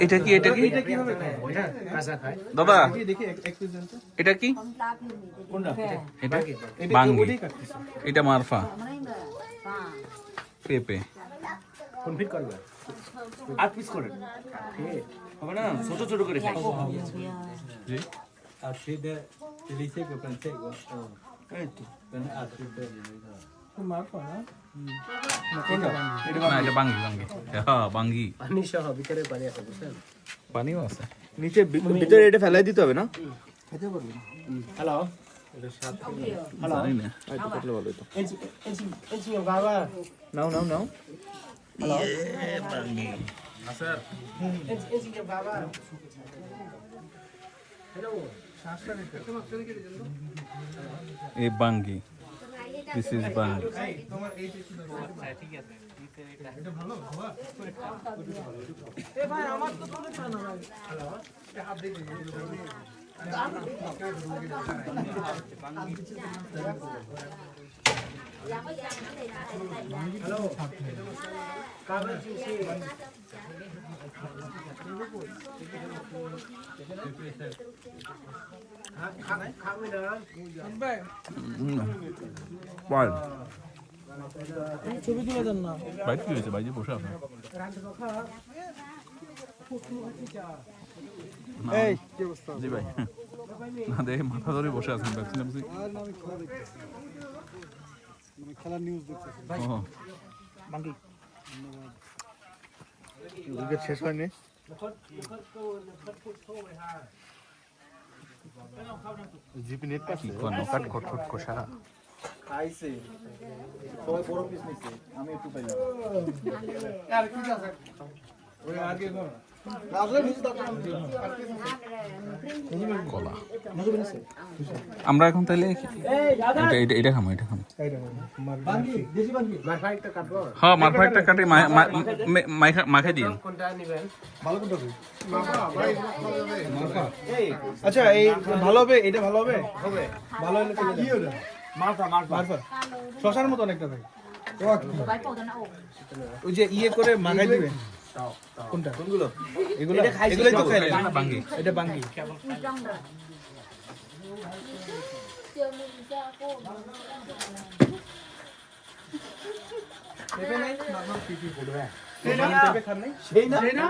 এটা কি দাদা, এটা কি? এটা বাঙ্গি, এটা মারফা, পেঁপে। ছোট ছোট করে খাই। এটা বাঙ্গি, হ্যাঁ বাঙ্গি। পানিও আছে নিচে, ভিতরে এটা ফেলাই দিতে হবে না? হ্যালো জানি না। নাও নাও নাও। এই বাঙ্গি, দিস ইজ বাঙ্গি। ছবি তুলে দেন না। বাইরে কি হয়েছে? বাইরে বসে আছে। জি ভাই, না দেখে মাথা ধরে বসে আছেন। খেলার নিউজ দেখতেছি। উইকেট শেষ হয়নি। জিপি নেট কি নকাট খটখট কষা। খাইছে সবাই বড় পিস নিছে, আমি একটু পাইলাম। আর কি আছে ওই আগে গো কলা। আমরা এখন তাহলে এটা খামো, এটা খামো। হ্যাঁ মারফা একটা কাটে মাখাই দিন। আচ্ছা এই ভালো হবে, এটা ভালো হবে। ভালো হলে কি ওটা? মারফা শশার মতো অনেকটা ভাই। ওই যে ইয়ে করে মাখাই দিবেন। কোনটা? কোনগুলো? এগুলো এগুলাই তো খাইলে। বাঙ্গি, এটা বাঙ্গি। পেঁপে নাই? নরমাল পিপি পড়বে। পেঁপে খান নাই? সেই না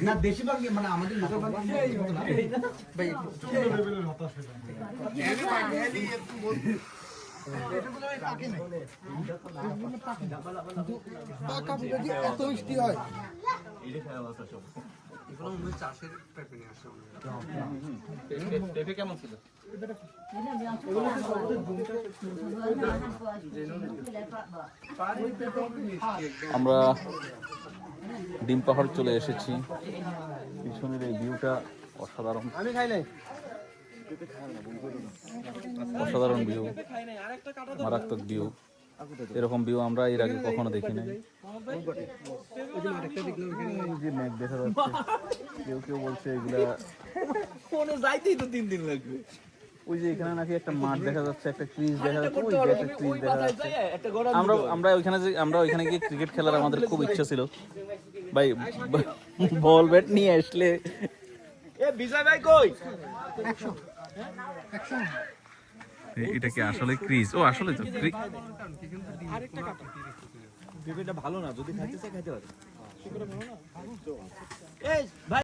না দেশি বাঙ্গি, মানে আমাদের লোকাল বাঙ্গি না ভাই। লেভেলের হতাশ হয়ে এত মিষ্টি হয়। পেঁপে কেমন ছিল? আমরা ডিম পাহাড় চলে এসেছি। পিছনের এই ভিউটা অসাধারণ, আমি খাই নাই। অসাধারণ ভিউ, মারাত্মক ভিউ। এরকম ভিউ আমরা এর আগে কখনো দেখি নাই। যে মেঘ দেখা যাচ্ছে, কেউ কেউ বলছে এগুলা যাইতেই তো 3 দিন লাগবে। ওই যে এখানে নাকি একটা মাঠ দেখা যাচ্ছে, একটা ক্রিজ দেখা যাচ্ছে, ওই যে একটা ক্রিজ দেখা যাচ্ছে। আমরা ওইখানে গিয়ে ক্রিকেট খেলার আমাদের খুব ইচ্ছা ছিল ভাই। বল ব্যাট নিয়ে আসলে বিজয় ভাই কই? এটা কি আসলে ক্রিজ? ও আসলে তো আরেকটা কাটা। পেঁপেটা ভালো না, যদি খাইতে চাই খাইতে পারে।